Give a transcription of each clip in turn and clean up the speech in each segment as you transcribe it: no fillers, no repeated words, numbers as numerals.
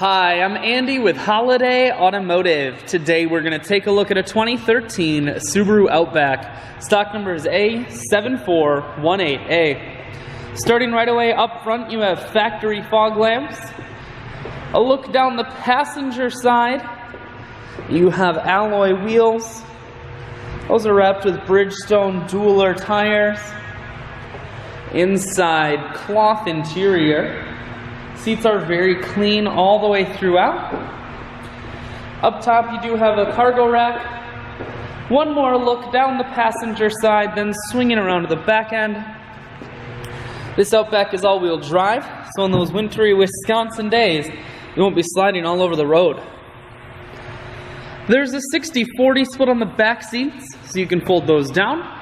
Hi, I'm Andy with Holiday Automotive. Today we're going to take a look at a 2013 Subaru Outback. Stock number is A7418A. Starting right away up front, you have factory fog lamps. A look down the passenger side, you have alloy wheels. Those are wrapped with Bridgestone dual tires. Inside, cloth interior. Seats are very clean all the way throughout. Up top you do have a cargo rack. One more look down the passenger side, then swinging around to the back end. This Outback is all-wheel drive, so on those wintry Wisconsin days, you won't be sliding all over the road. There's a 60-40 split on the back seats, so you can fold those down.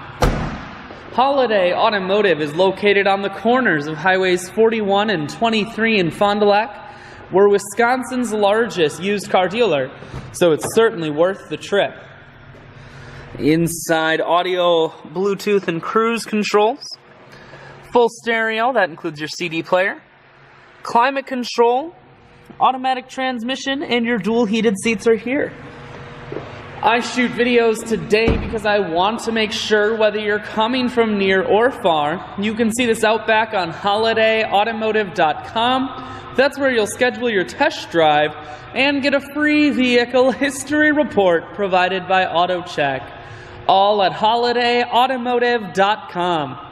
Holiday Automotive is located on the corners of Highways 41 and 23 in Fond du Lac. We're Wisconsin's largest used car dealer, so it's certainly worth the trip. Inside, audio, Bluetooth, and cruise controls. Full stereo, that includes your CD player. Climate control, automatic transmission, and your dual heated seats are here. I shoot videos today because I want to make sure whether you're coming from near or far, you can see this Outback on holidayautomotive.com. That's where you'll schedule your test drive and get a free vehicle history report provided by AutoCheck. All at holidayautomotive.com.